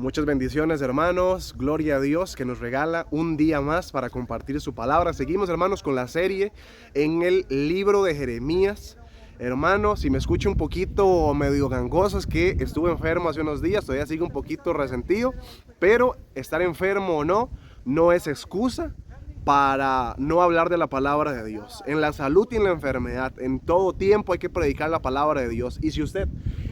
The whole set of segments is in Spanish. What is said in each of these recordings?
Muchas bendiciones, hermanos. Gloria a Dios que nos regala un día más para compartir su palabra. Seguimos, hermanos, con la serie en el libro de Jeremías. Hermanos, si me escucho un poquito medio gangoso, es que estuve enfermo hace unos días, todavía sigo un poquito resentido, pero estar enfermo o no, no es excusa para no hablar de la palabra de Dios. En la salud y en la enfermedad, en todo tiempo hay que predicar la palabra de Dios. Y si usted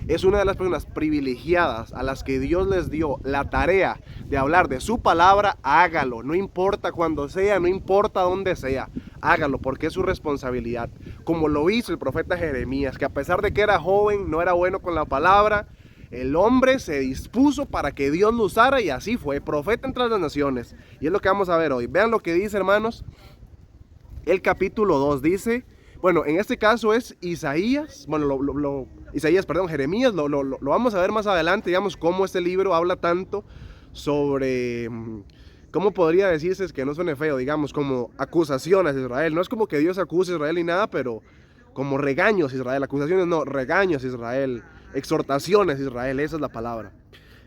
es una de las personas privilegiadas a las que Dios les dio la tarea de hablar de su palabra, hágalo. No importa cuándo sea, no importa dónde sea, hágalo porque es su responsabilidad. Como lo hizo el profeta Jeremías, que a pesar de que era joven, no era bueno con la palabra, el hombre se dispuso para que Dios lo usara y así fue, profeta entre las naciones. Y es lo que vamos a ver hoy. Vean lo que dice, hermanos, el capítulo 2. Dice, bueno, en este caso es Isaías, bueno, Jeremías, lo vamos a ver más adelante, digamos, cómo este libro habla tanto sobre, ¿cómo podría decirse? Es que no suene feo, digamos, como acusaciones de Israel. No es como que Dios acuse a Israel ni nada, pero como regaños a Israel, acusaciones no, regaños a Israel, exhortaciones a Israel, esa es la palabra.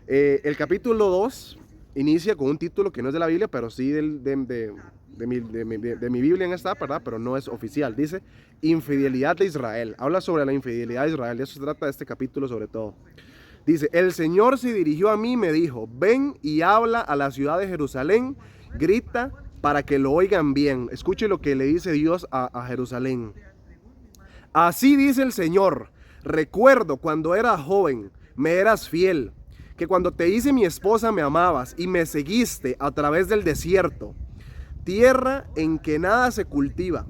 El capítulo 2 inicia con un título que no es de la Biblia, pero sí de mi Biblia en esta, ¿verdad? Pero no es oficial. Dice, infidelidad de Israel. Habla sobre la infidelidad de Israel. De eso se trata de este capítulo sobre todo. Dice, el Señor se dirigió a mí y me dijo, ven y habla a la ciudad de Jerusalén, grita para que lo oigan bien. Escuche lo que le dice Dios a Jerusalén. Así dice el Señor, recuerdo cuando era joven, me eras fiel, que cuando te hice mi esposa me amabas y me seguiste a través del desierto, tierra en que nada se cultiva.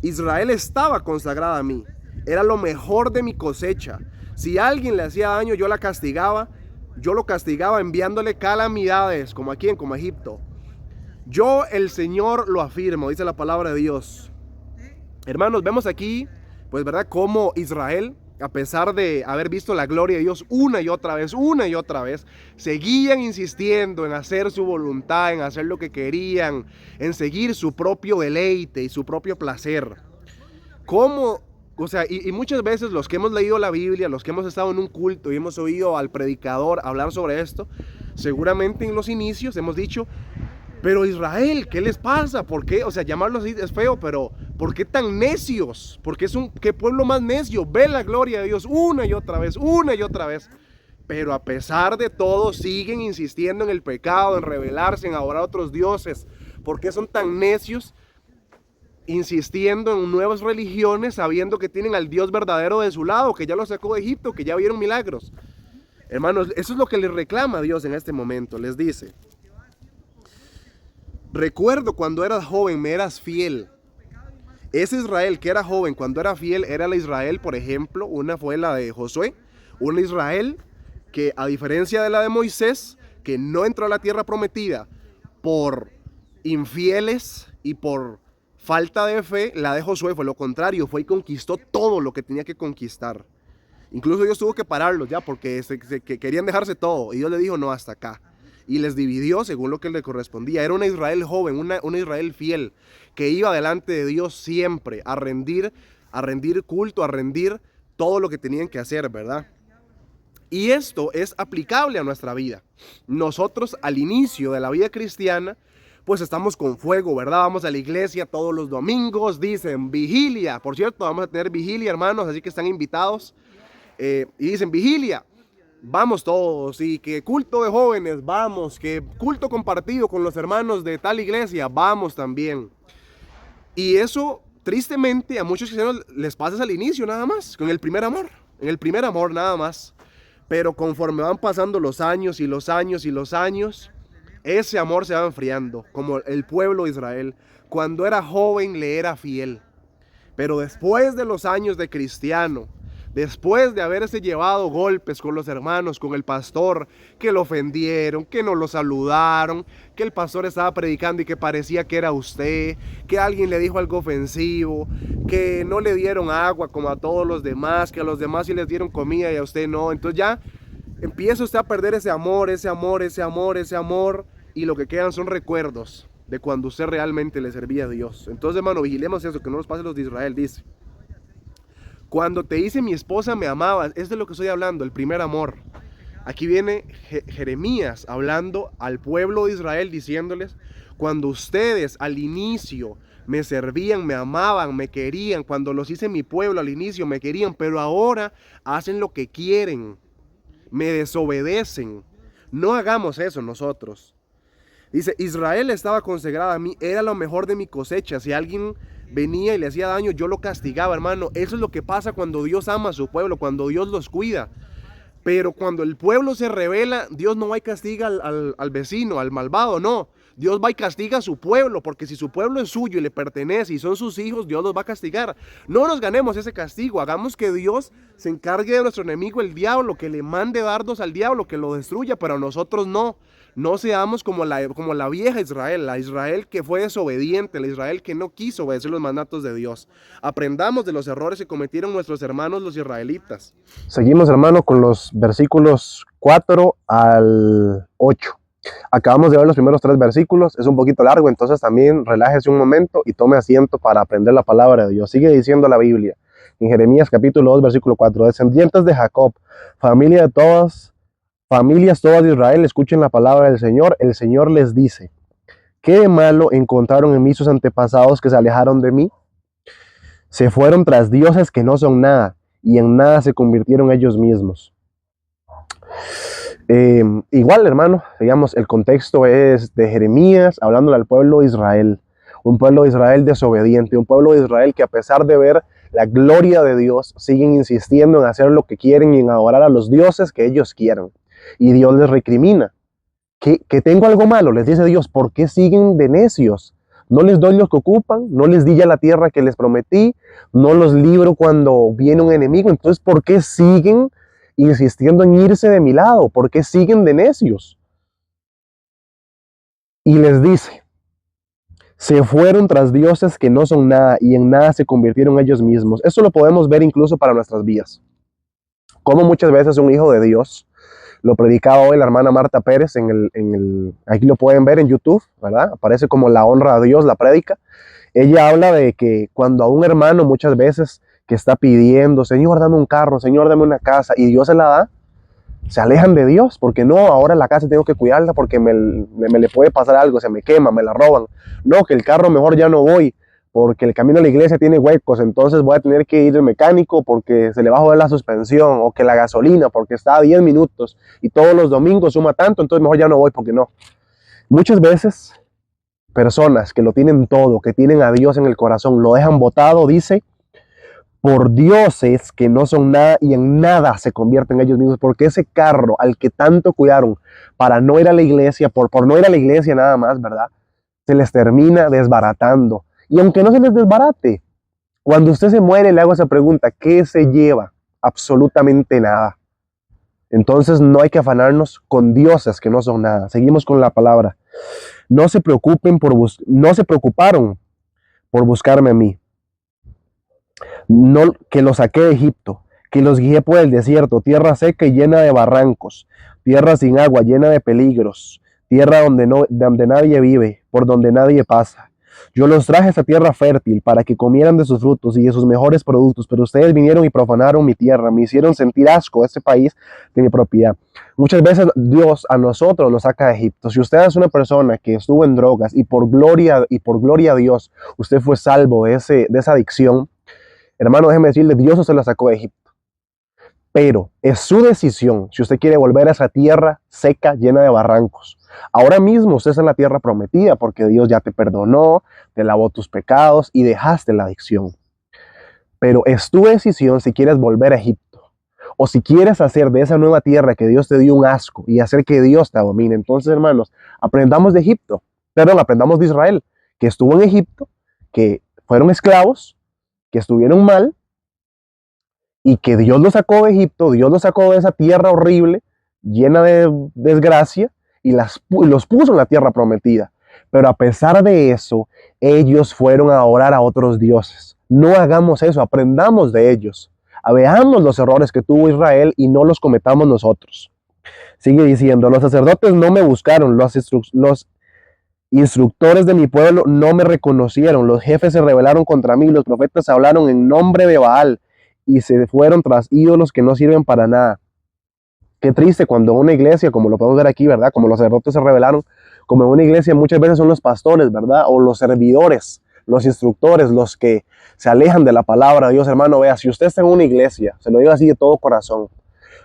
Israel estaba consagrada a mí, era lo mejor de mi cosecha. Si alguien le hacía daño, yo lo castigaba enviándole calamidades, como a quién, como a Egipto. Yo, el Señor, lo afirmo, dice la palabra de Dios. Hermanos, vemos aquí, pues, ¿verdad?, cómo Israel, a pesar de haber visto la gloria de Dios una y otra vez, seguían insistiendo en hacer su voluntad, en hacer lo que querían, en seguir su propio deleite y su propio placer. ¿Cómo? O sea, y muchas veces los que hemos leído la Biblia, los que hemos estado en un culto y hemos oído al predicador hablar sobre esto, seguramente en los inicios hemos dicho, pero Israel, ¿qué les pasa? ¿Por qué? O sea, llamarlo así es feo, pero ¿por qué tan necios? ¿Por qué qué pueblo más necio? Ve la gloria de Dios una y otra vez. Pero a pesar de todo, siguen insistiendo en el pecado, en rebelarse, en adorar a otros dioses. ¿Por qué son tan necios? Insistiendo en nuevas religiones, sabiendo que tienen al Dios verdadero de su lado, que ya lo sacó de Egipto, que ya vieron milagros. Hermanos, eso es lo que les reclama Dios en este momento. Les dice, recuerdo cuando eras joven, me eras fiel. Ese Israel que era joven cuando era fiel era la Israel, por ejemplo, una fue la de Josué, una Israel que, a diferencia de la de Moisés, que no entró a la tierra prometida por infieles y por falta de fe, la de Josué fue lo contrario, fue y conquistó todo lo que tenía que conquistar. Incluso Dios tuvo que pararlos ya porque que querían dejarse todo y Dios le dijo no, hasta acá. Y les dividió según lo que le correspondía. Era una Israel joven, una Israel fiel, que iba delante de Dios siempre a rendir culto, a rendir todo lo que tenían que hacer, ¿verdad? Y esto es aplicable a nuestra vida. Nosotros al inicio de la vida cristiana, pues estamos con fuego, ¿verdad? Vamos a la iglesia todos los domingos, dicen vigilia. Por cierto, vamos a tener vigilia, hermanos, así que están invitados. Y dicen vigilia. Vamos todos, y que culto de jóvenes, vamos, que culto compartido con los hermanos de tal iglesia, vamos también. Y eso, tristemente, a muchos cristianos les pasa al inicio nada más, con el primer amor, en el primer amor nada más. Pero conforme van pasando los años y los años y los años, ese amor se va enfriando, como el pueblo de Israel. Cuando era joven le era fiel, pero después de los años de cristiano, después de haberse llevado golpes con los hermanos, con el pastor, que lo ofendieron, que no lo saludaron, que el pastor estaba predicando y que parecía que era usted, que alguien le dijo algo ofensivo, que no le dieron agua como a todos los demás, que a los demás sí les dieron comida y a usted no. Entonces ya empieza usted a perder ese amor, y lo que quedan son recuerdos de cuando usted realmente le servía a Dios. Entonces, hermano, vigilemos eso, que no nos pase los de Israel, dice. Cuando te hice mi esposa me amabas, es de lo que estoy hablando, el primer amor. Aquí viene Jeremías hablando al pueblo de Israel diciéndoles, cuando ustedes al inicio me servían, me amaban, me querían, cuando los hice mi pueblo al inicio me querían, pero ahora hacen lo que quieren, me desobedecen. No hagamos eso nosotros. Dice, Israel estaba consagrada a mí, era lo mejor de mi cosecha. Si alguien venía y le hacía daño, yo lo castigaba, hermano. Eso es lo que pasa cuando Dios ama a su pueblo, cuando Dios los cuida. Pero cuando el pueblo se rebela, Dios no va y castiga al vecino, al malvado, no. Dios va y castiga a su pueblo, porque si su pueblo es suyo y le pertenece y son sus hijos, Dios los va a castigar. No nos ganemos ese castigo, hagamos que Dios se encargue de nuestro enemigo, el diablo, que le mande dardos al diablo, que lo destruya, pero nosotros no. No seamos como la vieja Israel, la Israel que fue desobediente, la Israel que no quiso obedecer los mandatos de Dios. Aprendamos de los errores que cometieron nuestros hermanos los israelitas. Seguimos, hermano, con los versículos 4 al 8. Acabamos de ver los primeros 3 versículos, es un poquito largo, entonces también relájese un momento y tome asiento para aprender la palabra de Dios. Sigue diciendo la Biblia, en Jeremías capítulo 2, versículo 4, descendientes de Jacob, familias todas de Israel, escuchen la palabra del Señor. El Señor les dice, ¿qué de malo encontraron en mí sus antepasados que se alejaron de mí? Se fueron tras dioses que no son nada, y en nada se convirtieron ellos mismos. Igual, hermano, digamos, el contexto es de Jeremías hablándole al pueblo de Israel, un pueblo de Israel desobediente, un pueblo de Israel que a pesar de ver la gloria de Dios, siguen insistiendo en hacer lo que quieren y en adorar a los dioses que ellos quieran. Y Dios les recrimina. Que tengo algo malo, les dice Dios, ¿por qué siguen de necios? No les doy lo que ocupan, no les di ya la tierra que les prometí, no los libro cuando viene un enemigo. Entonces, ¿por qué siguen insistiendo en irse de mi lado? ¿Por qué siguen de necios? Y les dice, se fueron tras dioses que no son nada y en nada se convirtieron ellos mismos. Eso lo podemos ver incluso para nuestras vidas. Como muchas veces un hijo de Dios, lo predicaba hoy la hermana Marta Pérez, aquí lo pueden ver en YouTube, ¿verdad? Aparece como la honra a Dios, la prédica. Ella habla de que cuando a un hermano muchas veces que está pidiendo, Señor, dame un carro, Señor, dame una casa, y Dios se la da, se alejan de Dios, porque no, ahora la casa tengo que cuidarla porque me le puede pasar algo, se me quema, me la roban. No, que el carro mejor ya no voy, porque el camino a la iglesia tiene huecos, entonces voy a tener que ir al mecánico porque se le va a joder la suspensión, o que la gasolina porque está a 10 minutos y todos los domingos suma tanto, entonces mejor ya no voy porque no. Muchas veces personas que lo tienen todo, que tienen a Dios en el corazón, lo dejan botado, dice, por dioses que no son nada y en nada se convierten ellos mismos, porque ese carro al que tanto cuidaron para no ir a la iglesia, por no ir a la iglesia nada más, ¿verdad? Se les termina desbaratando. Y aunque no se les desbarate, cuando usted se muere le hago esa pregunta, ¿qué se lleva? Absolutamente nada. Entonces no hay que afanarnos con dioses que no son nada. Seguimos con la palabra. No se preocuparon por buscarme a mí. No, que los saqué de Egipto, que los guié por el desierto, tierra seca y llena de barrancos, tierra sin agua, llena de peligros, tierra donde nadie vive, por donde nadie pasa. Yo los traje a esta tierra fértil para que comieran de sus frutos y de sus mejores productos, pero ustedes vinieron y profanaron mi tierra, me hicieron sentir asco a este país de mi propiedad. Muchas veces Dios a nosotros nos saca de Egipto. Si usted es una persona que estuvo en drogas y por gloria a Dios, usted fue salvo de esa adicción, hermano, déjeme decirle, Dios se la sacó de Egipto. Pero es su decisión si usted quiere volver a esa tierra seca, llena de barrancos. Ahora mismo usted está en la tierra prometida porque Dios ya te perdonó, te lavó tus pecados y dejaste la adicción. Pero es tu decisión si quieres volver a Egipto. O si quieres hacer de esa nueva tierra que Dios te dio un asco y hacer que Dios te domine. Entonces, hermanos, aprendamos de Egipto. Perdón, aprendamos de Israel, que estuvo en Egipto, que fueron esclavos, que estuvieron mal, y que Dios los sacó de Egipto, Dios los sacó de esa tierra horrible, llena de desgracia, y los puso en la tierra prometida. Pero a pesar de eso, ellos fueron a adorar a otros dioses. No hagamos eso, aprendamos de ellos. Veamos los errores que tuvo Israel y no los cometamos nosotros. Sigue diciendo, los sacerdotes no me buscaron, los instructores de mi pueblo no me reconocieron, los jefes se rebelaron contra mí, los profetas hablaron en nombre de Baal y se fueron tras ídolos que no sirven para nada. Qué triste cuando una iglesia, como lo podemos ver aquí, ¿verdad? Como los sacerdotes se rebelaron, como en una iglesia muchas veces son los pastores, ¿verdad? O los servidores, los instructores, los que se alejan de la palabra de Dios, hermano. Vea, si usted está en una iglesia, se lo digo así de todo corazón,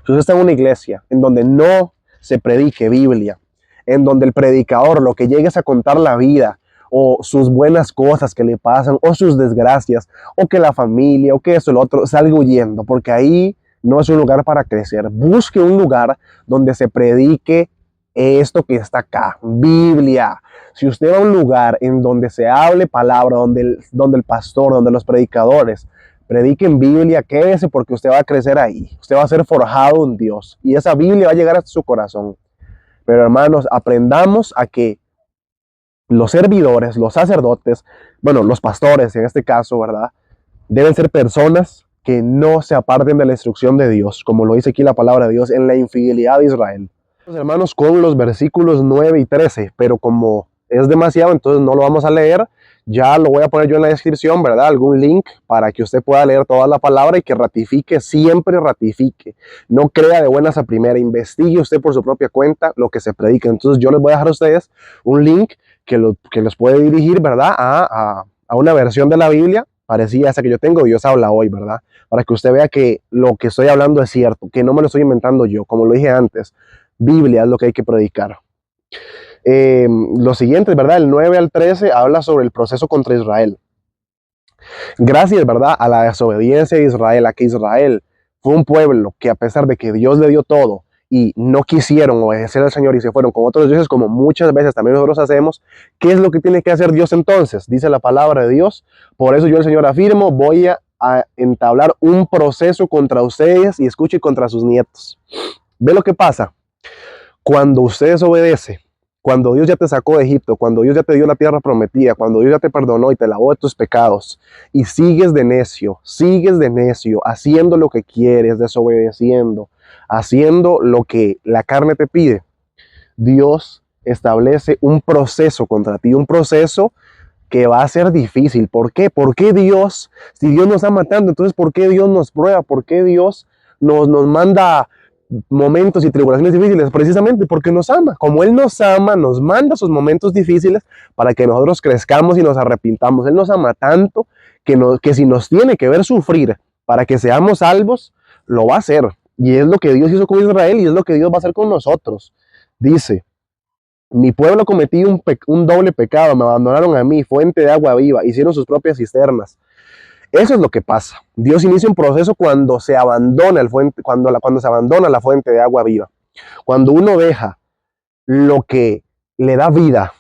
si usted está en una iglesia en donde no se predique Biblia, en donde el predicador lo que llegue es a contar la vida, o sus buenas cosas que le pasan, o sus desgracias, o que la familia, o que eso, lo otro, salga huyendo, porque ahí no es un lugar para crecer. Busque un lugar donde se predique esto que está acá, Biblia. Si usted va a un lugar en donde se hable palabra, donde el pastor, donde los predicadores prediquen Biblia, quédese porque usted va a crecer ahí. Usted va a ser forjado en Dios y esa Biblia va a llegar a su corazón. Pero hermanos, aprendamos a que los servidores, los sacerdotes, bueno, los pastores en este caso, ¿verdad? Deben ser personas que no se aparten de la instrucción de Dios, como lo dice aquí la palabra de Dios, en la infidelidad de Israel. Los hermanos, con los versículos 9 y 13, pero como es demasiado, entonces no lo vamos a leer. Ya lo voy a poner yo en la descripción, ¿verdad? Algún link para que usted pueda leer toda la palabra y que ratifique, siempre ratifique. No crea de buenas a primera, investigue usted por su propia cuenta lo que se predica. Entonces yo les voy a dejar a ustedes un link que los puede dirigir, ¿verdad? A una versión de la Biblia parecida a esa que yo tengo, Dios habla hoy, ¿verdad? Para que usted vea que lo que estoy hablando es cierto, que no me lo estoy inventando yo, como lo dije antes. Biblia es lo que hay que predicar. Lo siguiente, ¿verdad? El 9 al 13 habla sobre el proceso contra Israel. Gracias, ¿verdad? A la desobediencia de Israel, a que Israel fue un pueblo que a pesar de que Dios le dio todo y no quisieron obedecer al Señor y se fueron con otros dioses, como muchas veces también nosotros hacemos, ¿qué es lo que tiene que hacer Dios entonces? Dice la palabra de Dios. Por eso yo, el Señor, afirmo, voy a entablar un proceso contra ustedes y escuche contra sus nietos. ¿Ve lo que pasa? Cuando usted desobedece, cuando Dios ya te sacó de Egipto, cuando Dios ya te dio la tierra prometida, cuando Dios ya te perdonó y te lavó de tus pecados, y sigues de necio, haciendo lo que quieres, desobedeciendo, haciendo lo que la carne te pide, Dios establece un proceso contra ti, un proceso que va a ser difícil. ¿Por qué? ¿Por qué Dios, si Dios nos ama tanto, entonces por qué Dios nos prueba? ¿Por qué Dios nos manda momentos y tribulaciones difíciles? Precisamente porque nos ama. Como Él nos ama, nos manda esos momentos difíciles para que nosotros crezcamos y nos arrepintamos. Él nos ama tanto que si nos tiene que ver sufrir para que seamos salvos, lo va a hacer. Y es lo que Dios hizo con Israel y es lo que Dios va a hacer con nosotros. Dice: mi pueblo cometió un doble pecado, me abandonaron a mí, fuente de agua viva, hicieron sus propias cisternas. Eso es lo que pasa. Dios inicia un proceso cuando se abandona cuando se abandona la fuente de agua viva. Cuando uno deja lo que le da vida,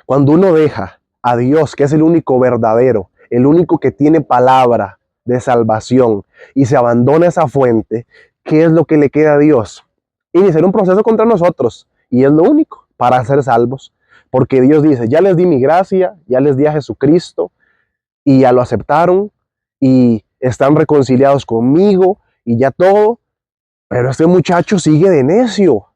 cuando uno deja a Dios, que es el único verdadero, el único que tiene palabra de salvación, y se abandona esa fuente, ¿qué es lo que le queda a Dios? Iniciar un proceso contra nosotros, y es lo único para ser salvos. Porque Dios dice: ya les di mi gracia, ya les di a Jesucristo, y ya lo aceptaron, y están reconciliados conmigo, y ya todo. Pero este muchacho sigue de necio,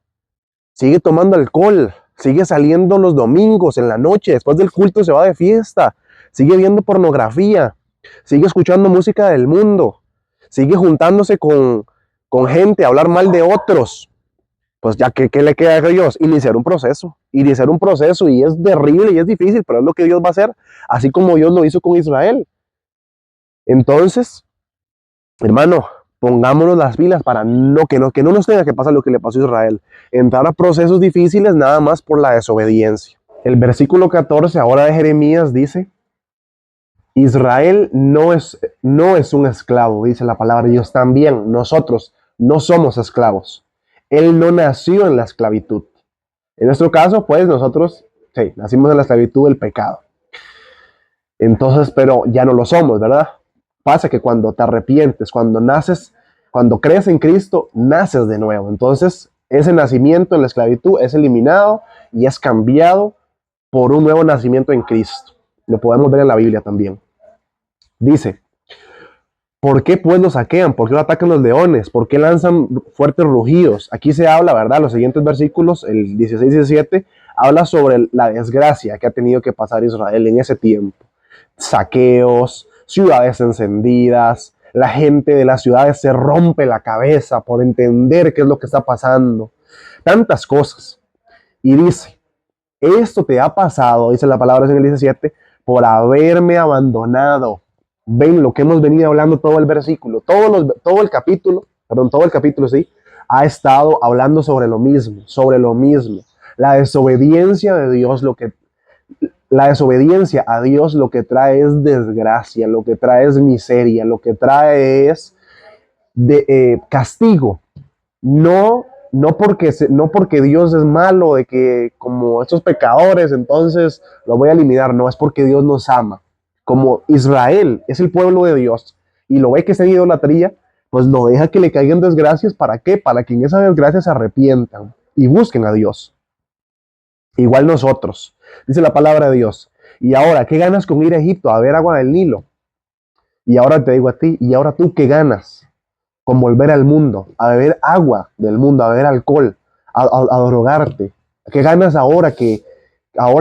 sigue tomando alcohol, sigue saliendo los domingos en la noche, después del culto se va de fiesta, sigue viendo pornografía, sigue escuchando música del mundo, sigue juntándose con gente a hablar mal de otros. Pues ya, ¿qué le queda a Dios? Iniciar un proceso, y es terrible y es difícil, pero es lo que Dios va a hacer, así como Dios lo hizo con Israel. Entonces, hermano, pongámonos las pilas para que no nos tenga que pasar lo que le pasó a Israel, entrar a procesos difíciles nada más por la desobediencia. El versículo 14 ahora de Jeremías dice: Israel no es un esclavo, dice la palabra de Dios. También nosotros no somos esclavos. Él no nació en la esclavitud. En nuestro caso, pues nosotros, sí, nacimos en la esclavitud del pecado. Entonces, pero ya no lo somos, ¿verdad? Pasa que cuando te arrepientes, cuando crees en Cristo, naces de nuevo. Entonces, ese nacimiento en la esclavitud es eliminado y es cambiado por un nuevo nacimiento en Cristo. Lo podemos ver en la Biblia también. Dice: ¿por qué pues los saquean? ¿Por qué lo atacan los leones? ¿Por qué lanzan fuertes rugidos? Aquí se habla, ¿verdad? Los siguientes versículos, el 16 y 17, habla sobre la desgracia que ha tenido que pasar Israel en ese tiempo. Saqueos, ciudades encendidas, La gente de las ciudades se rompe la cabeza por entender qué es lo que está pasando. Tantas cosas. Y dice, esto te ha pasado, dice la palabra en el 17, por haberme abandonado. Ven lo que hemos venido hablando todo el versículo, todo el capítulo, sí, ha estado hablando sobre lo mismo, sobre lo mismo. La desobediencia de Dios, la desobediencia a Dios lo que trae es desgracia, lo que trae es miseria, lo que trae es castigo. No porque Dios es malo, de que como estos pecadores, entonces lo voy a eliminar. No, es porque Dios nos ama. Como Israel es el pueblo de Dios y lo ve que está en idolatría, pues no deja que le caigan desgracias. ¿Para qué? Para que en esa desgracia se arrepientan y busquen a Dios. Igual nosotros, dice la palabra de Dios. Y ahora, ¿qué ganas con ir a Egipto a ver agua del Nilo? Y ahora te digo a ti, ¿y ahora tú qué ganas con volver al mundo, a beber agua del mundo, a beber alcohol, a drogarte? ¿Qué ganas ahora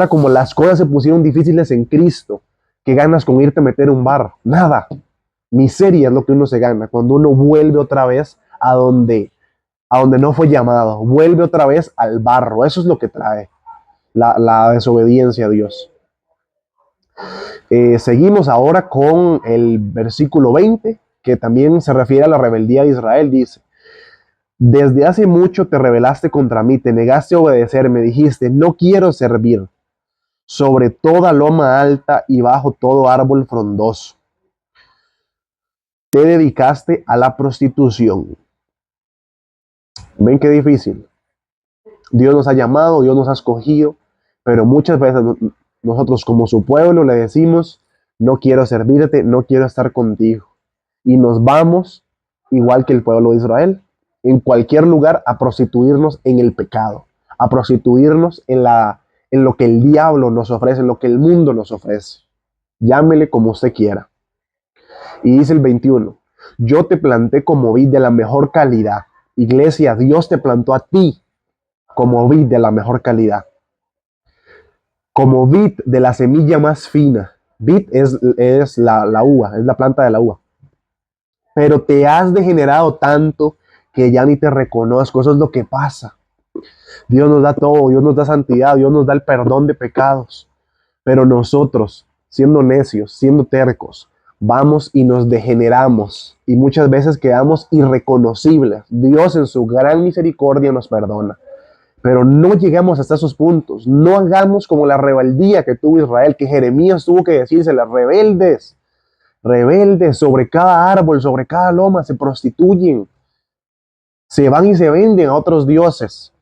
como las cosas se pusieron difíciles en Cristo, qué ganas con irte a meter un bar? Nada. Miseria es lo que uno se gana cuando uno vuelve otra vez a donde no fue llamado, vuelve otra vez al barro. Eso es lo que trae la desobediencia a Dios. Seguimos ahora con el versículo 20, que también se refiere a la rebeldía de Israel. Dice, desde hace mucho te rebelaste contra mí, te negaste a obedecer, me dijiste, no quiero servir sobre toda loma alta y bajo todo árbol frondoso. Te dedicaste a la prostitución. ¿Ven qué difícil? Dios nos ha llamado, Dios nos ha escogido, pero muchas veces nosotros como su pueblo le decimos, no quiero servirte, no quiero estar contigo. Y nos vamos, igual que el pueblo de Israel, en cualquier lugar a prostituirnos en el pecado, a prostituirnos en lo que el diablo nos ofrece, en lo que el mundo nos ofrece. Llámele como usted quiera. Y dice el 21, yo te planté como vid de la mejor calidad. Iglesia, Dios te plantó a ti como vid de la mejor calidad, como vid de la semilla más fina. Vid es la uva, es la planta de la uva. Pero te has degenerado tanto que ya ni te reconozco. Eso es lo que pasa. Dios nos da todo, Dios nos da santidad, Dios nos da el perdón de pecados. Pero nosotros, siendo necios, siendo tercos, vamos y nos degeneramos y muchas veces quedamos irreconocibles. Dios en su gran misericordia nos perdona. Pero no llegamos hasta esos puntos. No hagamos como la rebeldía que tuvo Israel, que Jeremías tuvo que decirse, las rebeldes, rebeldes sobre cada árbol, sobre cada loma, se prostituyen, se van y se venden a otros dioses.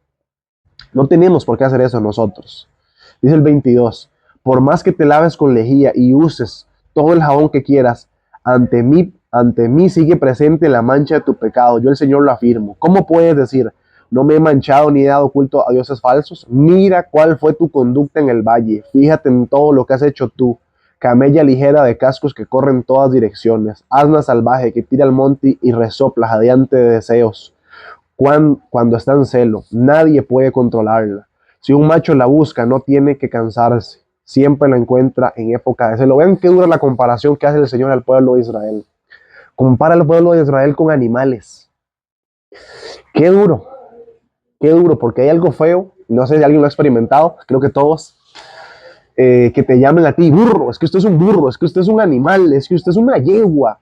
No tenemos por qué hacer eso nosotros. Dice el 22, por más que te laves con lejía y uses todo el jabón que quieras, ante mí sigue presente la mancha de tu pecado. Yo el Señor lo afirmo. ¿Cómo puedes decir, no me he manchado ni he dado culto a dioses falsos? Mira cuál fue tu conducta en el valle. Fíjate en todo lo que has hecho tú. Camella ligera de cascos que corren en todas direcciones. Asna salvaje que tira al monte y resopla jadeante de deseos. Cuando está en celo, nadie puede controlarla. Si un macho la busca, no tiene que cansarse. Siempre la encuentra en época de celo. Vean qué dura la comparación que hace el Señor al pueblo de Israel. Compara al pueblo de Israel con animales. Qué duro, porque hay algo feo. No sé si alguien lo ha experimentado, creo que todos. Que te llamen a ti burro. Es que usted es un burro, es que usted es un animal, es que usted es una yegua.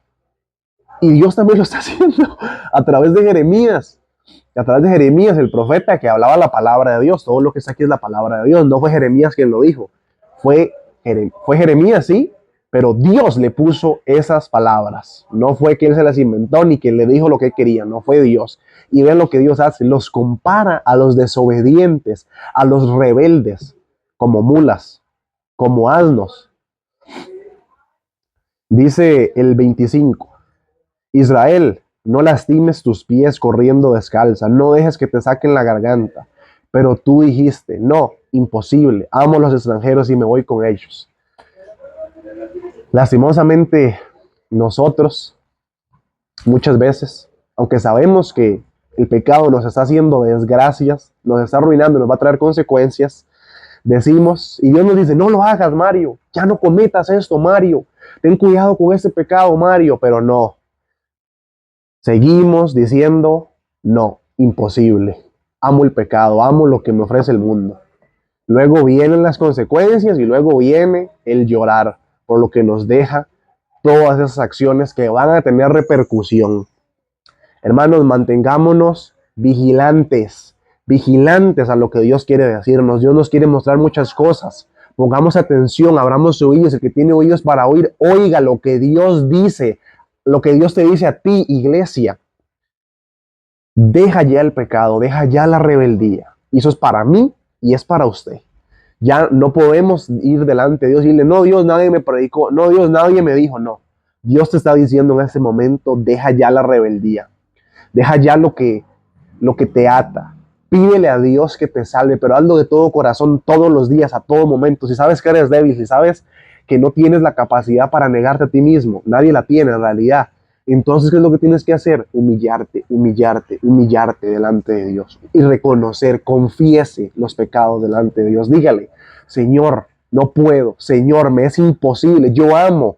Y Dios también lo está haciendo a través de Jeremías. A través de Jeremías, el profeta que hablaba la palabra de Dios. Todo lo que está aquí es la palabra de Dios. No fue Jeremías quien lo dijo. Fue Jeremías, sí, pero Dios le puso esas palabras. No fue que él se las inventó ni que le dijo lo que quería. No fue Dios. Y vean lo que Dios hace. Los compara a los desobedientes, a los rebeldes, como mulas, como asnos. Dice el 25. Israel, no lastimes tus pies corriendo descalza, no dejes que te saquen la garganta. Pero tú dijiste, no, imposible, amo a los extranjeros y me voy con ellos. Lastimosamente, nosotros, muchas veces, aunque sabemos que el pecado nos está haciendo desgracias, nos está arruinando, nos va a traer consecuencias, decimos, y Dios nos dice, no lo hagas, Mario, ya no cometas esto, Mario, ten cuidado con este pecado, Mario, pero no. Seguimos diciendo, no, imposible. Amo el pecado, amo lo que me ofrece el mundo. Luego vienen las consecuencias y luego viene el llorar por lo que nos deja todas esas acciones que van a tener repercusión. Hermanos, mantengámonos vigilantes, vigilantes a lo que Dios quiere decirnos. Dios nos quiere mostrar muchas cosas. Pongamos atención, abramos oídos. El que tiene oídos para oír, oiga lo que Dios dice, lo que Dios te dice a ti, iglesia. Deja ya el pecado, deja ya la rebeldía. Y eso es para mí y es para usted. Ya no podemos ir delante de Dios y decirle, no, Dios, nadie me predicó, no, Dios, nadie me dijo, no. Dios te está diciendo en este momento, deja ya la rebeldía. Deja ya lo que te ata. Pídele a Dios que te salve, pero hazlo de todo corazón, todos los días, a todo momento. Si sabes que eres débil, si sabes que no tienes la capacidad para negarte a ti mismo, nadie la tiene en realidad. Entonces, ¿qué es lo que tienes que hacer? Humillarte, humillarte, humillarte delante de Dios y reconocer, confiese los pecados delante de Dios. Dígale, Señor, no puedo, Señor, me es imposible, yo amo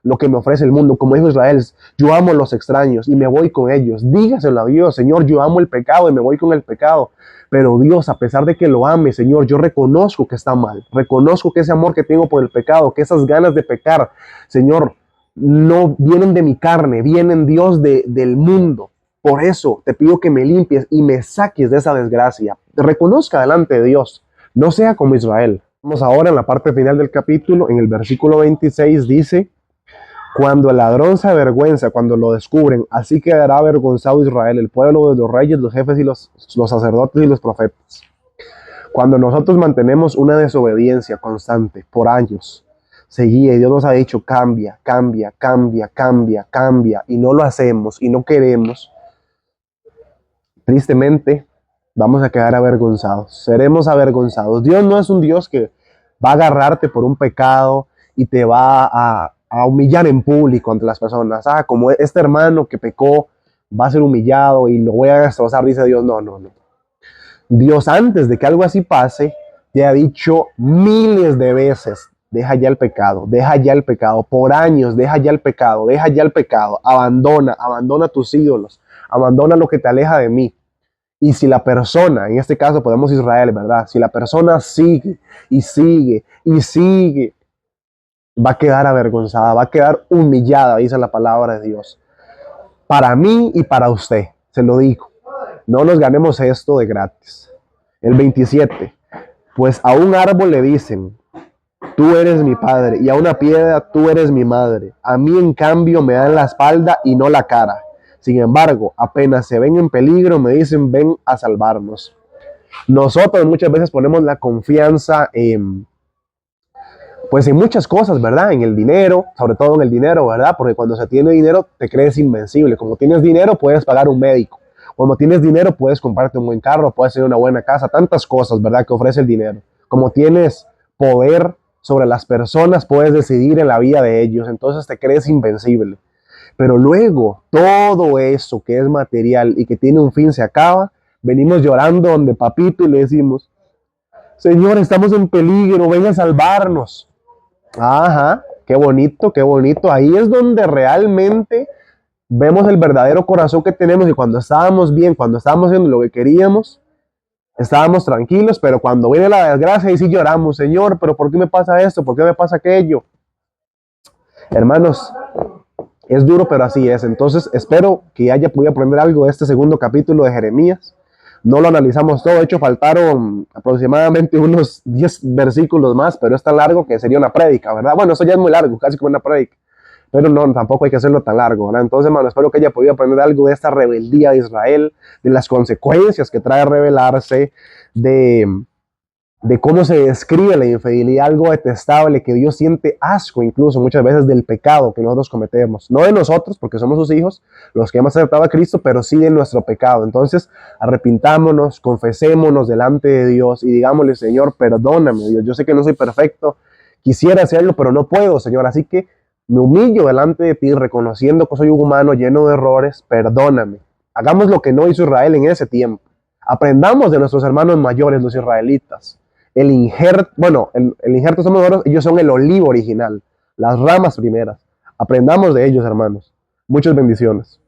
lo que me ofrece el mundo, como dijo Israel, yo amo a los extraños y me voy con ellos. Dígaselo a Dios, Señor, yo amo el pecado y me voy con el pecado. Pero Dios, a pesar de que lo ame, Señor, yo reconozco que está mal. Reconozco que ese amor que tengo por el pecado, que esas ganas de pecar, Señor, no vienen de mi carne, vienen, Dios, del mundo. Por eso te pido que me limpies y me saques de esa desgracia. Reconozca delante de Dios. No sea como Israel. Vamos ahora en la parte final del capítulo, en el versículo 26 dice: cuando el ladrón se avergüenza, cuando lo descubren, así quedará avergonzado Israel, el pueblo de los reyes, los jefes y los sacerdotes y los profetas. Cuando nosotros mantenemos una desobediencia constante por años, seguía, y Dios nos ha dicho, cambia, cambia, cambia, cambia, cambia, y no lo hacemos y no queremos, tristemente vamos a quedar avergonzados, seremos avergonzados. Dios no es un Dios que va a agarrarte por un pecado y te va a humillar en público ante las personas. Como este hermano que pecó va a ser humillado y lo voy a destrozar, dice Dios. No, no, no. Dios, antes de que algo así pase, te ha dicho miles de veces, deja ya el pecado, deja ya el pecado, por años, deja ya el pecado, deja ya el pecado, abandona tus ídolos, abandona lo que te aleja de mí. Y si la persona, en este caso podemos Israel, ¿verdad? Si la persona sigue y sigue y sigue, va a quedar avergonzada, va a quedar humillada, dice la palabra de Dios. Para mí y para usted, se lo digo. No nos ganemos esto de gratis. El 27. Pues a un árbol le dicen, tú eres mi padre, y a una piedra, tú eres mi madre. A mí, en cambio, me dan la espalda y no la cara. Sin embargo, apenas se ven en peligro, me dicen, ven a salvarnos. Nosotros muchas veces ponemos la confianza pues en muchas cosas, ¿verdad? En el dinero, sobre todo en el dinero, ¿verdad? Porque cuando se tiene dinero te crees invencible. Como tienes dinero puedes pagar un médico. Cuando tienes dinero puedes comprarte un buen carro, puedes tener una buena casa, tantas cosas, ¿verdad? Que ofrece el dinero. Como tienes poder sobre las personas, puedes decidir en la vida de ellos. Entonces te crees invencible. Pero luego todo eso que es material y que tiene un fin se acaba. Venimos llorando donde papito y le decimos, Señor, estamos en peligro, ven a salvarnos. Ajá, qué bonito, qué bonito. Ahí es donde realmente vemos el verdadero corazón que tenemos, y cuando estábamos bien, cuando estábamos haciendo lo que queríamos, estábamos tranquilos, pero cuando viene la desgracia y sí lloramos, Señor, pero ¿por qué me pasa esto? ¿Por qué me pasa aquello? Hermanos, es duro, pero así es. Entonces espero que haya podido aprender algo de este segundo capítulo de Jeremías. No lo analizamos todo, de hecho faltaron aproximadamente unos 10 versículos más, pero es tan largo que sería una prédica, ¿verdad? Bueno, eso ya es muy largo, casi como una prédica, pero no, tampoco hay que hacerlo tan largo, ¿verdad? Entonces, hermano, espero que haya podido aprender algo de esta rebeldía de Israel, de las consecuencias que trae rebelarse, de cómo se describe la infidelidad, algo detestable, que Dios siente asco incluso muchas veces del pecado que nosotros cometemos. No de nosotros, porque somos sus hijos, los que hemos aceptado a Cristo, pero sí de nuestro pecado. Entonces, arrepintámonos, confesémonos delante de Dios y digámosle, Señor, perdóname, Dios. Yo sé que no soy perfecto, quisiera hacerlo, pero no puedo, Señor. Así que me humillo delante de ti, reconociendo que soy un humano lleno de errores, perdóname. Hagamos lo que no hizo Israel en ese tiempo. Aprendamos de nuestros hermanos mayores, los israelitas. El injerto somos nosotros, ellos son el olivo original, las ramas primeras. Aprendamos de ellos, hermanos. Muchas bendiciones.